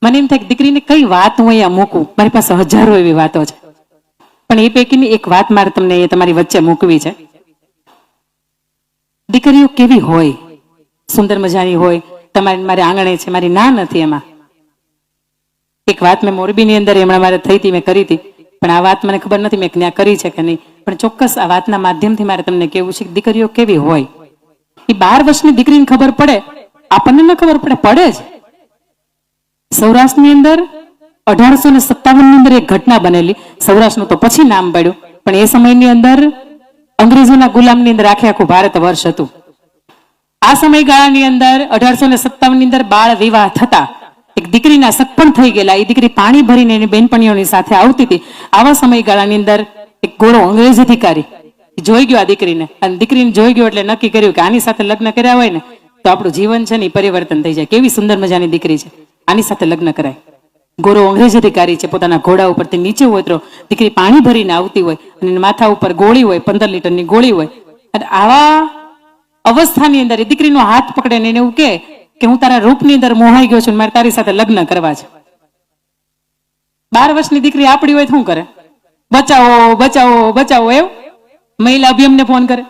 મને એમ થાય કે દીકરીને કઈ વાત હું અહીંયા મૂકું, મારી પાસે હજારો એવી વાતો છે, પણ એ પૈકીની એક વાત મારે તમને એ તમારી વચ્ચે મૂકવી છે. દીકરીઓ કેવી હોય, સુંદર મજાની હોય, તમારી મારે આંગણે છે, મારી ના નથી એમાં. એક વાત મેં મોરબીની અંદર હમણાં મારે થઈ હતી, મેં કરી હતી, પણ આ વાત મને ખબર નથી મેં ત્યાં કરી છે કે નહીં, પણ ચોક્કસ આ વાતના માધ્યમથી મારે તમને કહેવું છે કે દીકરીઓ કેવી હોય. એ 12 વર્ષની દીકરીને ખબર પડે, આપણને ન ખબર પડે, પડે જ. સૌરાષ્ટ્રની અંદર 1857 ની અંદર એક ઘટના બનેલી. સૌરાષ્ટ્રનું તો પછી નામ પડ્યું, પણ એ સમયની અંદર અંગ્રેજોના ગુલામની અંદર આખું ભારત વર્ષ હતું. આ સમયગાળાની અંદર 1857 ની અંદર બાળ વિવાહ થતા એક દીકરીના સગપણ થઈ ગયેલા. એ દીકરી પાણી ભરીને એની બેનપણીઓની સાથે આવતી હતી. આવા સમયગાળાની અંદર એક ગોરો અંગ્રેજ અધિકારી જોઈ ગયો આ દીકરીને, અને દીકરીને જોઈ ગયો એટલે નક્કી કર્યું કે આની સાથે લગ્ન કર્યા હોય ને તો આપણું જીવન છે ને પરિવર્તન થઈ જાય. કેવી સુંદર મજાની દીકરી છે, આની સાથે લગ્ન કરાય. ગોરો અંગ્રેજ અધિકારી છે, પોતાના ઘોડા ઉપરથી નીચે ઉતરો, દીકરી પાણી ભરીને આવતી હોય અને માથા ઉપર ગોળી હોય, 15 લીટરની ગોળી હોય, અને આવા અવસ્થાની અંદર એ દીકરીનો હાથ પકડે ને એને એવું કે હું તારા રૂપની અંદર મોહાઈ ગયો છું, મારે તારી સાથે લગ્ન કરવા છે. 12 વર્ષની દીકરી આપડી હોય શું કરે? બચાવો બચાવો બચાવો એવું મહિલા અભિયમને ફોન કરે.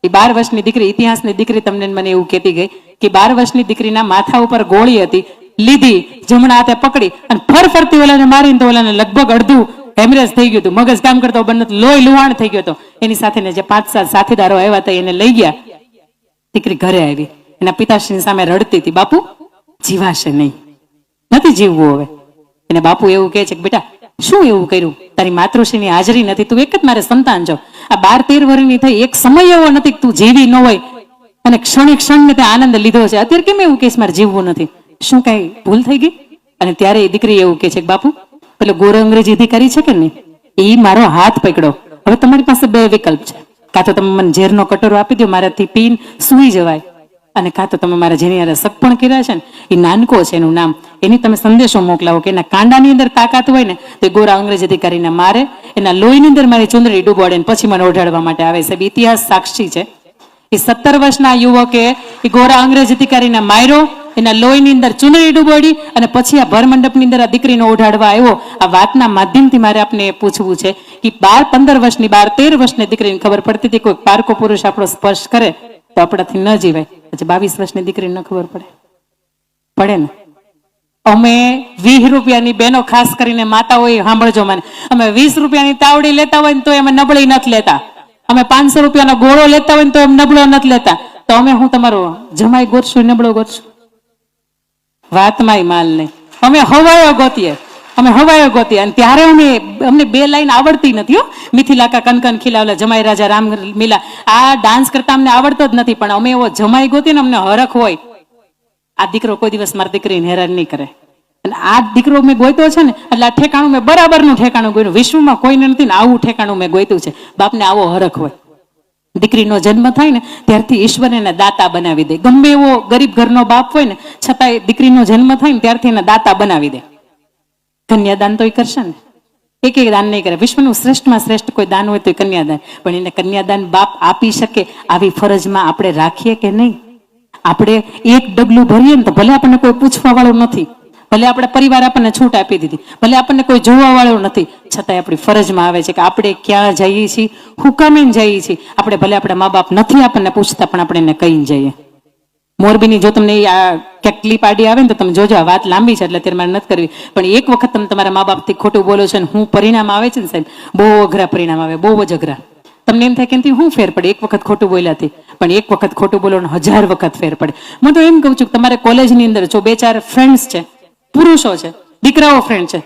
એ 12 વર્ષની દીકરી, ઇતિહાસની દીકરી તમને મને એવું કહેતી ગઈ કે 12 વર્ષની દીકરીના માથા ઉપર ગોળી હતી, લીધી, જમણા હાથે પકડી અને ફરતી ઓલાને મારીને તો ઓલાને લગભગ અડધું હેમરેજ થઈ ગયું હતું, મગજ કામ કરતો બંધ, લોહી લુહાણ થઈ ગયો હતો. એની સાથે જે 5-7 સાથીદારો આવ્યા હતા એને લઈ ગયા. દીકરી ઘરે આવી, એના પિતાશ્રીની સામે રડતી હતી, બાપુ જીવાશે નહીં, નથી જીવવું હવે. એને બાપુ એવું કહે છે કે બેટા શું એવું કર્યું, તારી માતૃશ્રીની હાજરી નથી, તું એક જ મારે સંતાન છો, આ 12-13 વર્ષની થઈ, એક સમય એવો નથી કે તું જીવી ન હોય અને ક્ષણે ક્ષણને તે આનંદ લીધો છે, અત્યારે કેમ એવું કહીશ મારે જીવવું નથી, શું કઈ ભૂલ થઈ ગઈ? અને ત્યારે એ દીકરી એવું કહે છે કે બાપુ પેલો ગોરો અંગ્રેજી અધિકારી છે કે નહીં, એ મારો હાથ પકડો, હવે તમારી પાસે 2 વિકલ્પ છે, કાં તો તમે મને ઝેરનો કટોરો આપી દો, મારાથી પીન સુઈ જવાય, અને કાં તો તમે મારા જેની યારે સગપણ કર્યા છે ને એ નાનકો છે એનું નામ, એની તમે સંદેશો મોકલાવો કે એના કાંડાની અંદર તાકાત હોય ને તો ગોરા અંગ્રેજ અધિકારીને મારે, એના લોહીની અંદર મારી ચુંદડી ડૂબોડે ને પછી મને ઓઢાડવા માટે આવે છે. ઇતિહાસ સાક્ષી છે. એ 17 વર્ષના યુવકે એ ગોરા અંગ્રેજ અધિકારીને માર્યો, એના લોહીની અંદર ચુંદડી ડૂબોડી અને પછી આ ભરમંડપની અંદર આ દીકરીને ઓઢાડવા આવ્યો. આ વાતના માધ્યમથી મારે આપને પૂછવું છે કે 12-15 વર્ષની 12-13 વર્ષની દીકરીને ખબર પડતી હતી કોઈ પારકો પુરુષ આપણો સ્પર્શ કરે તો આપણાથી ન જીવાય, પછી 22 વર્ષની દીકરીને ન ખબર પડે ને. અમે 20 રૂપિયાની બેનો, ખાસ કરીને માતા હોય સાંભળજો મને, અમે 20 રૂપિયાની તાવડી લેતા હોય ને તો અમે નબળી નથી લેતા, અમે 500 રૂપિયાનો ગોળો લેતા હોય ને તો એમ નબળો નથી લેતા, તો અમે હું તમારો જમાઈ ગોતશું નબળો ગોતશું? વાતમાં માલ નહીં, અમે હવાયો ગોતીએ, અમે હવાયો ગોતીએ. અને ત્યારે અમને 2 લાઈન આવડતી નથી હો, મિથિલા કા કનકન ખીલાવલા, જમાઈ રાજા રામ લીલા, આ ડાન્સ કરતા અમને આવડતો જ નથી, પણ અમે એવો જમાઈ ગોતીએ ને અમને હરખ હોય. આ દીકરો કોઈ દિવસ મારી દીકરીને હેરાન નહીં કરે, અને આ દીકરો મેં ગોઈતો છે ને એટલે આ ઠેકાણું મેં બરાબરનું ઠેકાણું ગોયું, વિશ્વમાં કોઈને નથી ને આવું ઠેકાણું મેં ગોઈતું છે. બાપને આવો હરખ હોય. દીકરીનો જન્મ થાય ને ત્યારથી ઈશ્વર એને દાતા બનાવી દે. ગમે એવો ગરીબ ઘરનો બાપ હોય ને છતાંય દીકરીનો જન્મ થાય ને ત્યારથી એને દાતા બનાવી દે. કન્યાદાન તો એ કરશે ને, એક દાન નહીં કરે. વિશ્વનું શ્રેષ્ઠમાં શ્રેષ્ઠ કોઈ દાન હોય તો એ કન્યાદાન, પણ એને કન્યાદાન બાપ આપી શકે આવી ફરજમાં આપણે રાખીએ કે નહીં? આપણે એક ડગલું ભરીએ ને તો ભલે આપણને કોઈ પૂછવા વાળું નથી, ભલે આપણે પરિવાર આપણને છૂટ આપી દીધી, ભલે આપણને કોઈ જોવા વાળું નથી, છતાંય આપણી ફરજમાં આવે છે કે આપણે ક્યાં જઈએ છીએ, હું કામે જઈએ છીએ. આપણે ભલે આપણા મા બાપ નથી આપણને પૂછતા, પણ આપણે એને કહીને જઈએ. મોરબીની જો તમને આ ક્યાંક ક્લિપ આડી આવે ને તો તમે જોજો, આ વાત લાંબી છે એટલે અત્યારે મારે નથી કરવી, પણ એક વખત તમે તમારા મા બાપથી ખોટું બોલો છો ને હું પરિણામ આવે છે ને સાહેબ, બહુ અઘરા પરિણામ આવે, બહુ જ અઘરા. તમને એમ થાય કે હું ફેર પડે એક વખત ખોટું બોલ્યાથી, પણ એક વખત ખોટું બોલો ને 1000 વખત ફેર પડે. હું તો એમ કહું છું કે તમારે કોલેજની અંદર જો 2-4 ફ્રેન્ડ્સ છે, પુરુષો છે, દીકરાઓ ફ્રેન્ડ છે,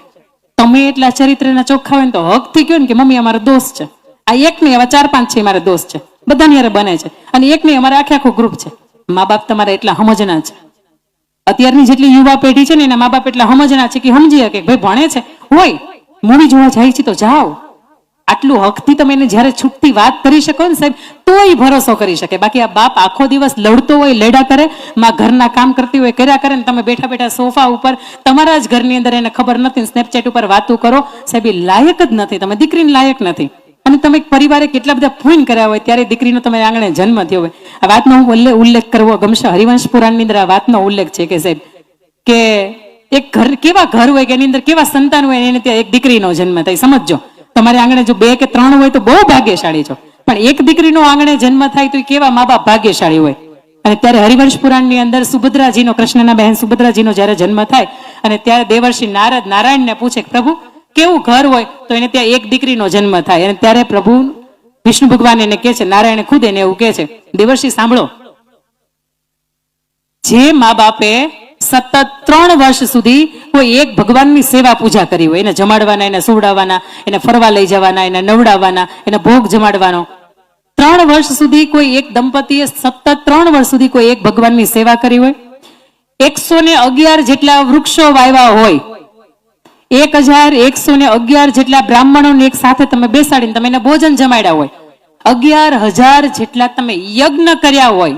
તમે એટલા ચરિત્રના ચોખ્ખા હોય ને તો હકથી કહો ને કે મમ્મી અમારો દોસ્ત છે, આ એક નહીં એવા 4-5 છે મારા દોસ્ત છે, બધાની યારે બને છે, અને એક નહીં અમારે આખું ગ્રુપ છે. મા બાપ તમારા એટલા સમજના છે, અત્યારની જેટલી યુવા પેઢી છે ને એના મા બાપ એટલા સમજના છે કે સમજી શકે ભાઈ ભણે છે હોય, મૂવી જોવા જાય છે તો જાઓ. આટલું હકથી તમે એને જયારે છૂટતી વાત કરી શકો ને સાહેબ તો એ ભરોસો કરી શકે. બાકી આ બાપ આખો દિવસ લડતો હોય, લેડા કરે, માં ઘરના કામ કરતી હોય, કર્યા કરે ને તમે બેઠા બેઠા સોફા ઉપર તમારા જ ઘરની અંદર એને ખબર નથી, સ્નેપચેટ ઉપર વાતો કરો. સાહેબ એ લાયક જ નથી, તમે દીકરીને લાયક નથી. અને તમે પરિવારે કેટલા બધા ફોન કર્યા હોય ત્યારે દીકરીનો તમે આંગણે જન્મ થયો હોય. આ વાતનો હું ઉલ્લેખ કરવો ગમશે. હરિવંશ પુરાણની અંદર આ વાતનો ઉલ્લેખ છે કે સાહેબ કે એક ઘર કેવા ઘર હોય કે એની અંદર કેવા સંતાન હોય, એને ત્યાં એક દીકરીનો જન્મ થાય. સમજો, તમારે આંગણે જો 2 કે 3 હોય તો બહુ ભાગ્યશાળી છો, પણ એક દીકરીનો આંગણે જન્મ થાય તો કેવા મા બાપ ભાગ્યશાળી હોય. અને ત્યારે હરિવંશ પુરાણની અંદર સુભદ્રાજીનો, કૃષ્ણના બહેન સુભદ્રાજીનો જ્યારે જન્મ થાય અને ત્યારે દેવર્ષિ નારદ નારાયણને પૂછે કે પ્રભુ કેવું ઘર હોય, તો એને ત્યાં એક દીકરીનો જન્મ થાય. અને ત્યારે પ્રભુ વિષ્ણુ ભગવાન એને કહે છે, નારાયણ ખુદ એને એવું કહે છે, દેવર્ષિ સાંભળો, જે મા બાપે સતત 3 વર્ષ સુધી કોઈ એક ભગવાનની સેવા પૂજા કરી હોય, એને જમાડવાના, એને સુવડાવવાના, એને ફરવા લઈ જવાના, એને નવડાવવાના, એને ભોગ જમાડવાનો, 3 વર્ષ સુધી કોઈ એક દંપતીએ સતત 3 વર્ષ સુધી કોઈ એક ભગવાનની સેવા કરી હોય, 111 જેટલા વૃક્ષો વાવ્યા હોય, 1111 જેટલા બ્રાહ્મણોને એક સાથે તમે બેસાડીને તમે એને ભોજન જમાડ્યા હોય, 11,000 જેટલા તમે યજ્ઞ કર્યા હોય,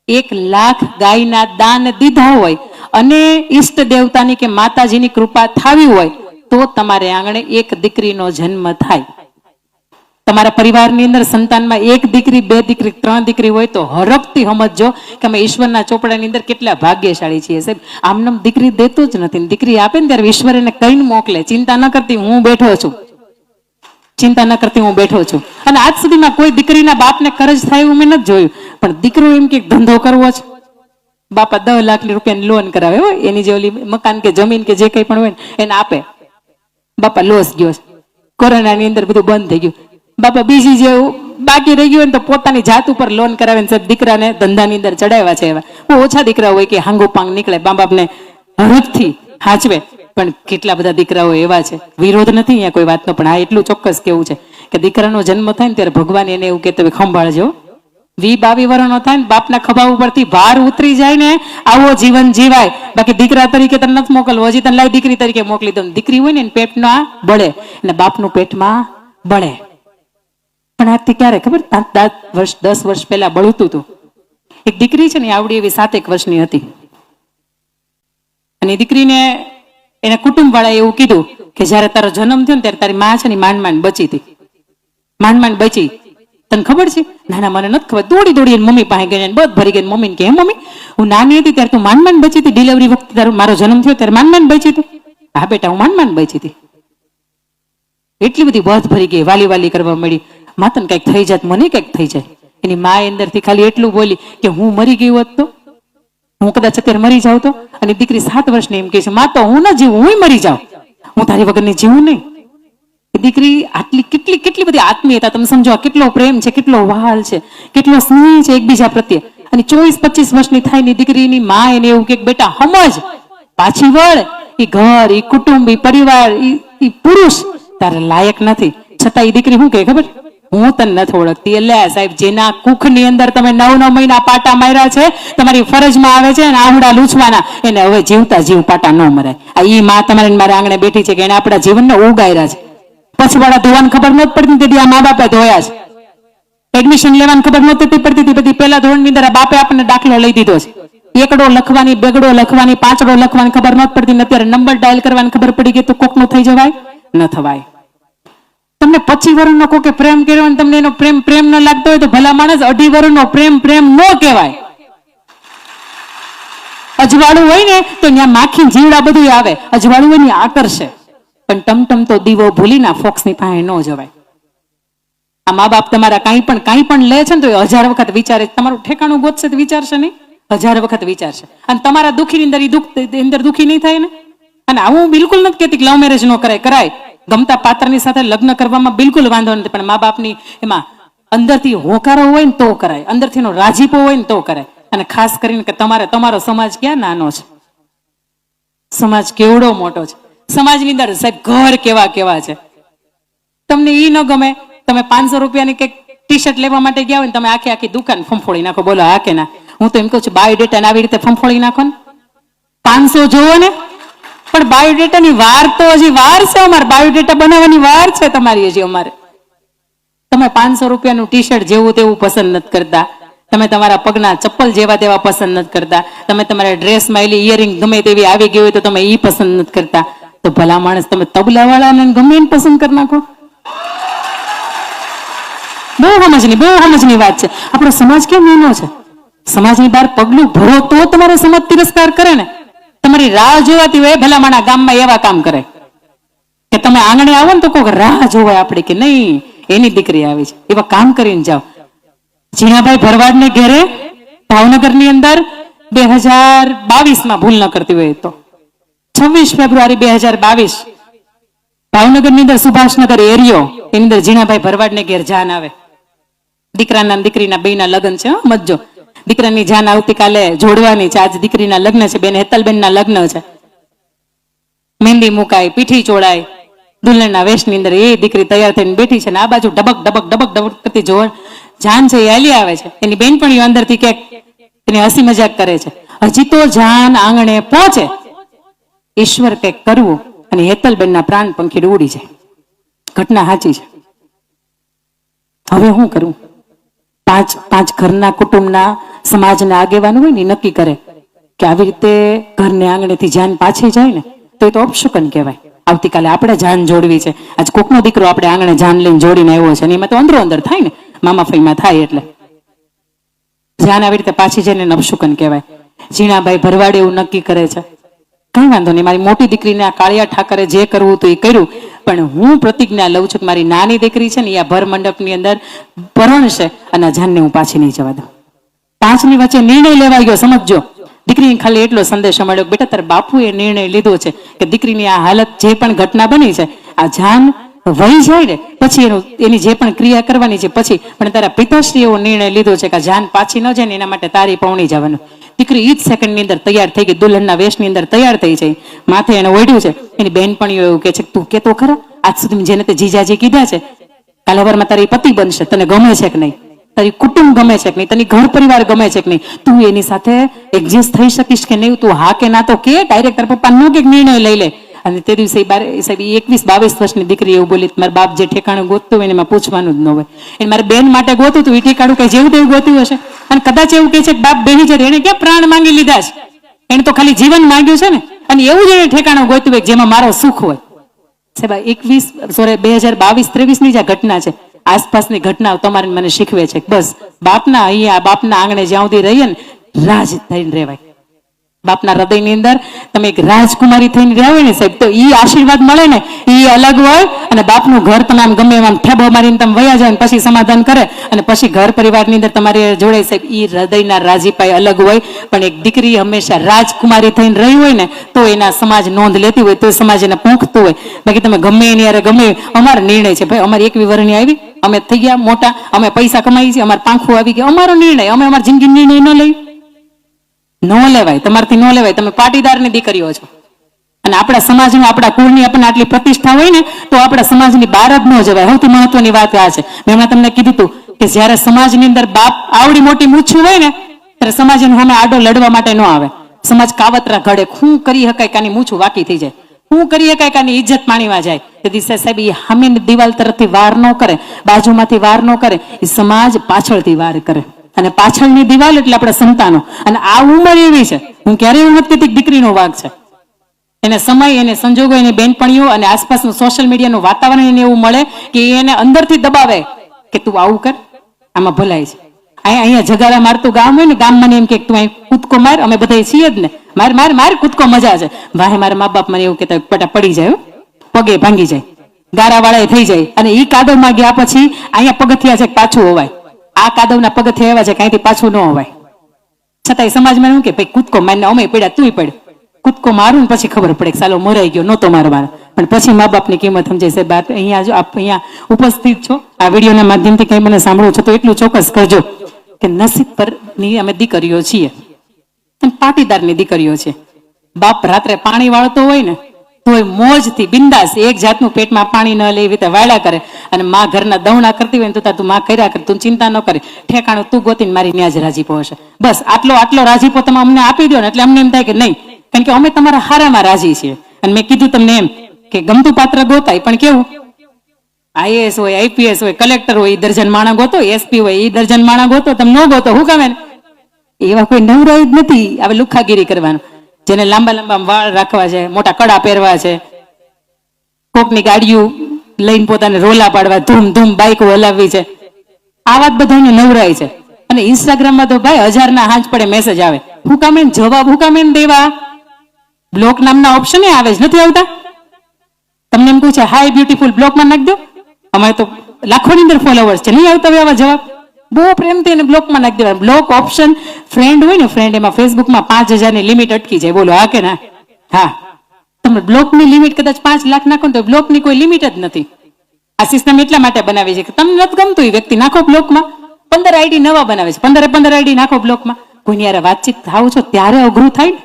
1 લાખ ગાયના દાન દીધા હોય, અને ઈષ્ટ દેવતાની કે માતાજીની કૃપા થાવી હોય તો તમારે આંગણે એક દીકરીનો જન્મ થાય. તમારા પરિવારની અંદર સંતાનમાં 1 દીકરી, 2 દીકરી, 3 દીકરી હોય તો હરખથી સમજજો કે અમે ઈશ્વરના ચોપડાની અંદર કેટલા ભાગ્યશાળી છીએ. સાહેબ, આમનામ દીકરી દેતો જ નથી. દીકરી આપે ને ત્યારે ઈશ્વર એને કઈને મોકલે. ચિંતા ન કરતી, હું બેઠો છું. ચિંતા ન કરતી, હું બેઠો છું. અને આજ સુધીમાં કોઈ દીકરીના બાપને કરજ થાય એવું મેં નથી જોયું. પણ દીકરો એમ કે ધંધો કરવો છે, બાપા 10 લાખ રૂપિયાની લોન કરાવે હોય, એની જે ઓલી મકાન કે જમીન કે જે કંઈ પણ હોય ને એને આપે. બાપા લોસ ગયો, કોરોનાની અંદર બધું બંધ થઈ ગયું. બાપા બીજી જે બાકી રહી ગયું ને તો પોતાની જાત ઉપર લોન કરાવે ને સાહેબ દીકરાને ધંધાની અંદર ચડાવ્યા છે. એવા બહુ ઓછા દીકરા હોય કે હાંગો પાંગ નીકળે, મા બાપને હરખથી હાચવે. પણ કેટલા બધા દીકરાઓ એવા છે. વિરોધ નથી અહીંયા કોઈ વાતનો, પણ આ એટલું ચોક્કસ કેવું છે કે દીકરાનો જન્મ થાય ને ત્યારે ભગવાન એને એવું કહેતો હોય, સંભાળજો, 20-22 વર્ષનો થાય ને બાપના ખભા ઉપરથી ભાર ઉતરી જાય ને આવો જીવન જીવાય. બાકી દીકરા તરીકે તને નથી મોકલવો, હજી તને લાઈ દીકરી તરીકે મોકલી દઉં. દીકરી હોય ને પેટમાં બળે અને બાપનું પેટમાં બળે. પણ આજથી ક્યારે ખબર, 10 વર્ષ પહેલા બળતું હતું. એક દીકરી છે ને આવડી એવી 7 વર્ષની હતી, અને દીકરીને એના કુટુંબ વાળા એવું કીધું કે જયારે તારો જન્મ થયો ને ત્યારે તારી માં છે ને માંડ બચી હતી, માંડ બચી. તને ખબર છે? ના મને નથી ખબર. દોડી મમ્મી પાસે ગઈ, બધ ભરી ગઈ. મમ્મીને કે મમ્મી, હું નાની હતી ત્યારે તું માંડ બચી હતી, ડિલિવરી વખતે તારો મારો જન્મ થયો ત્યારે માંડ બચી હતી? હા બેટા, હું માંડ બચી હતી. એટલી બધી બધ ભરી ગઈ, વાલી કરવા મળી. માતન કઈક થઈ જાય, મને કઈક થઈ જાય. એની મા અંદર થી ખાલી એટલું બોલી કે હું મરી ગઈ હોત તો, હું કદાચ અત્યારે મરી જાઉં તો. અને દીકરી 7 વર્ષની એમ કે છે, માં તો હું ના જીવું, હું મરી જાઉં, હું તારી વગરની જીવું નહીં. દીકરી આટલી કેટલી બધી આત્મીયતા, તમે સમજો કેટલો પ્રેમ છે, કેટલો વહાલ છે, કેટલો સ્નેહ છે એકબીજા પ્રત્યે. અને 24-25 વર્ષની થાય ની દીકરીની મા એને એવું કે બેટા સમજ, પાછી વળ, એ ઘર, એ કુટુંબ, એ પરિવાર, એ પુરુષ તારે લાયક નથી. છતાં એ દીકરી શું કહે ખબર, હું તને નથી ઓળખતી. એટલે સાહેબ, જેના કુખની અંદર તમે 9 મહિના પાટા માર્યા છે, તમારી ફરજમાં આવે છે ને આહુડા લૂછવાના, એને હવે જીવતા જીવ પાટા ન મરાય. આ ઈ માં તમારે મારા આંગણે બેઠી છે કે એને આપણા જીવનને ઉગાર્યા છે. પછી વાળા ધોવાની ખબર નથી પડતી તેથી આ મા બાપે ધોયા છે. એડમિશન લેવાની ખબર નહોતી પડતી બધી પહેલા ધોરણની અંદર આ બાપે આપણને દાખલો લઈ દીધો છે. 1 લખવાની, 2 લખવાની, 5 લખવાની ખબર નથી પડતી. અત્યારે નંબર ડાયલ કરવાની ખબર પડી ગઈ તો કોકનું થઈ જવાય ન થવાય. તમને 25 વર્ષનો કોકે પ્રેમ કર્યો અને તમને એનો પ્રેમ ન લાગતો હોય તો ભલા માણસ 2.5 વર્ષનો પ્રેમ ન કહેવાય. અજવાળું હોય ને તો ત્યાં માખી જીવડા બધું આવે, અજવાળું હોય ને આકર્ષે. પણ ટમટમ તો દીવો ભૂલી ના ફોક્સની પાસે ન જવાય. આ મા બાપ તમારા કાંઈ પણ લે છે ને તો 1000 વખત વિચારે. તમારું ઠેકાણું ગોતશે તો વિચારશે નહીં, 1000 વખત વિચારશે. અને તમારા દુઃખીની અંદર દુઃખી નહીં થાય ને. અને આવું બિલકુલ નથી કહેતી કે લવ મેરેજ ન કરાય. ગમતા પાત્રની સાથે લગ્ન કરવામાં બિલકુલ વાંધો નથી, પણ મા બાપની એમાં અંદરથી હોકારો હોય ને તો કરાય, અંદરથી એનો રાજીપો હોય ને તો કરાય. અને ખાસ કરીને કે તમારો સમાજ ક્યાં નાનો છે, સમાજ કેવડો મોટો છે. સમાજની અંદર સાહેબ ઘર કેવા છે. તમને ઈ ન ગમે, તમે 500 રૂપિયાની કઈક ટી-શર્ટ લેવા માટે ગયા હોય ને તમે આખી દુકાન ફંફોડી નાખો. બોલો હા કે ના? હું તો એમ કહું છું બાયોડેટા આવી રીતે ફંફોડી નાખો ને. 500 જોવો ને, પણ બાયોડેટાની વાર તો હજી વાર છે. અમારે બાયોડેટા બનાવવાની વાર છે તમારી હજી. અમારે તમે 500 રૂપિયાનું ટી-શર્ટ જેવું તેવું પસંદ નથી કરતા, તમે તમારા પગના ચપ્પલ જેવા તેવા પસંદ નથી કરતા, તમે તમારા ડ્રેસમાં એલી ઇયરિંગ ગમે તેવી આવી ગઈ હોય તો તમે ઈ પસંદ નથી કરતા. તો ભલા માણસ તમે તબલા વાળાને ગમે એને પસંદ કરી નાખો. બહુ સમજની વાત છે. આપણો સમાજ કેમ નાનો છે? સમાજની બહાર પગલું ભરો તો તમારો સમાજ તિરસ્કાર કરે ને. તમારી રાહ જોવાતી હોય ભલામણા ગામમાં એવા કામ કરે કે તમે આંગણે આવો ને તો કોઈ રાહ જોવાય આપડી કે નહીં એની દીકરી આવી છે, એવા કામ કરીને જાઓ. ઝીણાભાઈ ભરવાડ ને ઘેરે ભાવનગર ની અંદર 2022 ભૂલ ન કરતી હોય તો 26 ફેબ્રુઆરી 2022 ભાવનગર ની અંદર સુભાષનગર એરિયો એની અંદર ઝીણાભાઈ ભરવાડ ને ઘેર જાન આવે. દીકરાના દીકરીના બેયના લગ્ન છે. મતજો દીકરાની જાન આવતીકાલે જોડવાની છે. આજ દીકરીના લગ્ન છે. બેન હેતલબેન ના લગ્ન છે. મહેંદી મુકાય, પીઠી ચોડાય, દુલ્હનના વેશની અંદર એ દીકરી તૈયાર થઈને બેઠી છે ને આ બાજુ ડબક ડબક ડબક ડબક કરતી જોવા જાન છે એ હાલી આવે છે. એની બેનપણીઓ અંદરથી ક્યાંક એની હસી મજાક કરે છે. હજી તો જાન આંગણે પહોંચે ઈશ્વર કંઈક કરવું અને હેતલબેનના પ્રાણ પંખી ઉડી જાય. ઘટના સાચી છે. હવે શું કરું? પાંચ ઘરના કુટુંબના સમાજના આગેવાનો હોય ને નક્કી કરે કે આવી રીતે ઘરને આંગણેથી જાન પાછી જાય ને તો એ તો અપશુકન કહેવાય. આવતીકાલે આપણે જાન જોડવી છે. આજ કોકનો દીકરો આપણે આંગણે જાન લઈને જોડીને આવ્યો છે ને એમાં તો અંદરો અંદર થાય ને મામા ફઈમાં થાય એટલે જાન આવી રીતે પાછી જઈને અપશુકન કહેવાય. ઝીણાભાઈ ભરવાડે એવું નક્કી કરે છે કઈ વાંધો નહીં, મારી મોટી દીકરીને આ કાળિયા ઠાકરે જે કરવું હતું એ કર્યું, પણ હું પ્રતિજ્ઞા લઉં છું કે મારી નાની દીકરી છે ને એ ભર મંડપની અંદર પરણશે અને જાનને હું પાછી નહીં જવા દઉં. 5 ની વચ્ચે નિર્ણય લેવાઈ ગયો. સમજજો, દીકરીને ખાલી એટલો સંદેશો મળ્યો બેટા તારા બાપુએ નિર્ણય લીધો છે કે દીકરીની આ હાલત જે પણ ઘટના બની છે આ જાન વહી જાય ને પછી એની જે પણ ક્રિયા કરવાની છે પછી, પણ તારા પિતાશ્રી એવો નિર્ણય લીધો છે કે જાન પાછી ન જાય ને એના માટે તારી પૌણી જવાનું. દીકરી ઈ જ સેકન્ડ ની અંદર તૈયાર થઈ ગઈ, દુલ્હનના વેશની અંદર તૈયાર થઈ જાય. માથે એને ઓઢ્યું છે. એની બહેનપણીઓ એવું કે છે તું કે તો ખરા આજ સુધી જેને તે જીજાજી કીધા છે કાલે હવારમાં તારી પતિ બનશે, તને ગમે છે કે નહીં, તારી કુટુંબ ગમે છે કે નહીં, તને ઘર પરિવાર ગમે છે કે નહીં, તું એની સાથે એડજસ્ટ થઈ શકીશ કે નહીં, તું હા કે ના તો કે ડાયરેક્ટ તારા પપ્પા નો કે નિર્ણય લઈ લે. અને તે દિવસે 21-22 વર્ષની દીકરી એવું બોલી મારા બાપ જે ઠેકાણું ગોતતું હોય એમાં પૂછવાનું જ ન હોય. એને મારી બેન માટે ગોતું હતું એ ઠેકાણું કઈ જેવું તેવું ગોતું હશે અને કદાચ એવું કહે છે કે બાપ બેહી જાય એને ક્યાં પ્રાણ માંગી લીધા છે, એને તો ખાલી જીવન માંગ્યું છે ને અને એવું જ એને ઠેકાણું ગોતું હોય જેમાં મારો સુખ હોય. 2022-23 ની જ આ ઘટના છે. આસપાસની ઘટનાઓ તમારે મને શીખવે છે બસ બાપના અહીંયા બાપના આંગણે જ્યાં સુધી રહીએ ને રાજ થઈને રહેવાય. બાપના હૃદયની અંદર તમે એક રાજકુમારી થઈને રહ્યા હોય ને સાહેબ તો ઈ આશીર્વાદ મળે ને ઈ અલગ હોય. અને બાપનું ઘર તમે આમ ગમે એમ ઠેબો મારીને તમે વયા જાવ પછી સમાધાન કરે અને પછી ઘર પરિવારની અંદર તમારે જોડાય સાહેબ ઈ હૃદયના રાજીપાઈ અલગ હોય. પણ એક દીકરી હંમેશા રાજકુમારી થઈને રહી હોય ને તો એના સમાજ નોંધ લેતી હોય, તો સમાજ એને પૂંખતું હોય. બાકી તમે ગમે એની યારે ગમે અમારો નિર્ણય છે ભાઈ, અમારી 21 વર્ષની આવી, અમે થઈ ગયા મોટા, અમે પૈસા કમાઈ છીએ, અમારે પાંખું આવી ગયા, અમારો નિર્ણય, અમે અમારી જિંદગી નિર્ણય ન લઈ ન લેવાય, તમારથી ન લેવાય. તમે પાટીદારની દીકરીઓ છો અને આપણા સમાજનું આપણા કુળની આપણને આટલી પ્રતિષ્ઠા હોય ને તો આપણા સમાજની બહાર જ ન જવાય. સૌથી મહત્વની વાત આ છે. મેં હમણાં તમને કીધું હતું કે જયારે સમાજની અંદર બાપ આવડી મોટી મૂછું હોય ને ત્યારે સમાજ સામે આડો લડવા માટે ન આવે. સમાજ કાવતરા ઘડે, શું કરી શકાય કાની મૂછું વાકી થઈ જાય, શું કરી શકાય કાની ઇજ્જત પાણીમાં જાય. તેથી સાહેબ એ સામેની દિવાલ તરફથી વાર ન કરે, બાજુમાંથી વાર ન કરે, એ સમાજ પાછળથી વાર કરે. અને પાછળની દિવાલ એટલે આપણા સંતાનો. અને આ ઉંમર એવી છે, હું ક્યારેય એવું નથી કહેતી દીકરીનો વાગ છે. એને સમય, એને સંજોગો, એની બેનપણીઓ અને આસપાસનું સોશિયલ મીડિયાનું વાતાવરણ એને એવું મળે કે એને અંદરથી દબાવે કે તું આવું કર, આમાં ભલાઈ છે. અહીંયા જગાડા મારતું ગામ હોય ને ગામમાં એમ કે તું અહીં કૂદકો માર, અમે બધા છીએ જ ને, માર માર માર કૂદકો મજા છે. વાહે મારા મા બાપ મને એવું કહેતા પટા પડી જાય, પગે ભાંગી જાય, ગારાવાળા થઈ જાય. અને ઈ કાદવમાં ગયા પછી અહીંયા પગથિયા છે પાછું હોવાય, આ કાદવના પગથિયા એવા છે કાંઈથી પાછું ન હોવાય. છતાંય સમાજમાં એવું કે ભાઈ કૂદકો મારને અમે પડ્યા તુંય પડ્યો, કૂદકો મારું ને પછી ખબર પડે કે સાલો મરાઈ ગયો નહોતો મારવાનો. પણ પછી મા બાપની કિંમત સમજાય. સાહેબ અહીંયા જો આપ અહીંયા ઉપસ્થિત છો, આ વિડીયોના માધ્યમથી કંઈ મને સાંભળો છો તો એટલું ચોક્કસ કરજો કે નસીબ પરની અમે દીકરીઓ છીએ, પાટીદારની દીકરીઓ છે. બાપ રાત્રે પાણી વાળતો હોય ને તોય મોજથી બિંદાસ એક જાતનું પેટમાં પાણી ન લે એવી રીતે વાળા કરે. અને માં ઘરના દવણા કરતી હોય ને તું માં કર્યા કર, તું ચિંતા ન કરે, ઠેકાણું તું ગોતીને મારી ન્યા જ રાજીપો હશે. બસ આટલો રાજીપો તમે અમને આપી દો ને એટલે અમને એમ થાય કે નહીં, કારણ કે અમે તમારા હારામાં રાજી છીએ. અને મેં કીધું તમને એમ કે ગમતું પાત્ર ગોતાય પણ કેવું આઈએએસ હોય, આઈપીએસ હોય, કલેક્ટર હોય, એ દર્જન માણા ગોતો, એસપી હોય એ દર્જન માણા ગોતો, તમે ન ગોતો શું કામે? એવા કોઈ નવરાય જ નથી હવે લુખાગીરી કરવાનું. જેને લાંબા લાંબા વાળ રાખવા છે, મોટા કડા પહેરવા છે, કોકની ગાડીઓ લઈને પોતાને રોલા પાડવા, ધૂમ ધૂમ બાઈકો હલાવવી છે, આ વાત બધાને નવરાય છે. અને ઇન્સ્ટાગ્રામમાં તો ભાઈ 1000 ના હાંજ પડે મેસેજ આવે, હું કામે જવાબ હું કામે દેવા, બ્લોક નામના ઓપ્શન આવે જ નથી આવતા. તમને એમ કહું છે હાય બ્યુટીફુલ બ્લોકમાં નાખી દો, અમારે તો લાખોની અંદર ફોલોવર્સ છે, નહીં આવતા આવા જવાબ. બહુ પ્રેમથી એને બ્લોકમાં નાખી દેવા. બ્લોક ઓપ્શન ફ્રેન્ડ હોય ને, ફ્રેન્ડ એમાં ફેસબુકમાં 5000 ની લિમિટ અટકી જાય. બોલો હા કે ના? હા, તમે બ્લોકની લિમિટ કદાચ 5 લાખ નાખો ને તો બ્લોકની કોઈ લિમિટ જ નથી. આ સિસ્ટમ એટલા માટે બનાવી છે કે તમને નથી ગમતું એ વ્યક્તિ નાખો બ્લોકમાં. 15 આઈડી નવા બનાવે છે, 15 આઈડી નાખો બ્લોકમાં. કોઈની યાર વાતચીત થાવ છો ત્યારે અઘરું થાય ને,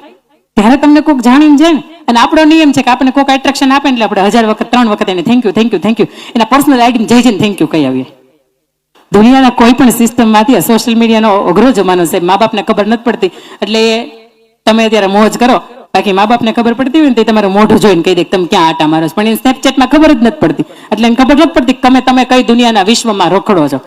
ત્યારે તમને કોઈક જાણીને જાય ને. અને આપણો નિયમ છે કે આપણે કોઈક એટ્રેક્શન આપે એટલે આપણે 1000 વખત 3 વખત એને થેન્ક યુ એના પર્સનલ આઈડી જઈ જઈને થેન્ક યુ કહી આવીએ. દુનિયાના કોઈ પણ સિસ્ટમમાંથી સોશિયલ મીડિયાનો અઘરો જમાનો છે. મા બાપને ખબર નથી પડતી એટલે તમે અત્યારે મોજ કરો, બાકી મા બાપને ખબર પડતી હોય ને તે તમારું મોઢું જોઈને કહી દે તમે ક્યાં આટા મારો છો, પણ એ સ્નેપચેટમાં ખબર જ નથી પડતી. એટલે એને ખબર નથી પડતી કે તમે કઈ દુનિયાના વિશ્વમાં રોકડો છો.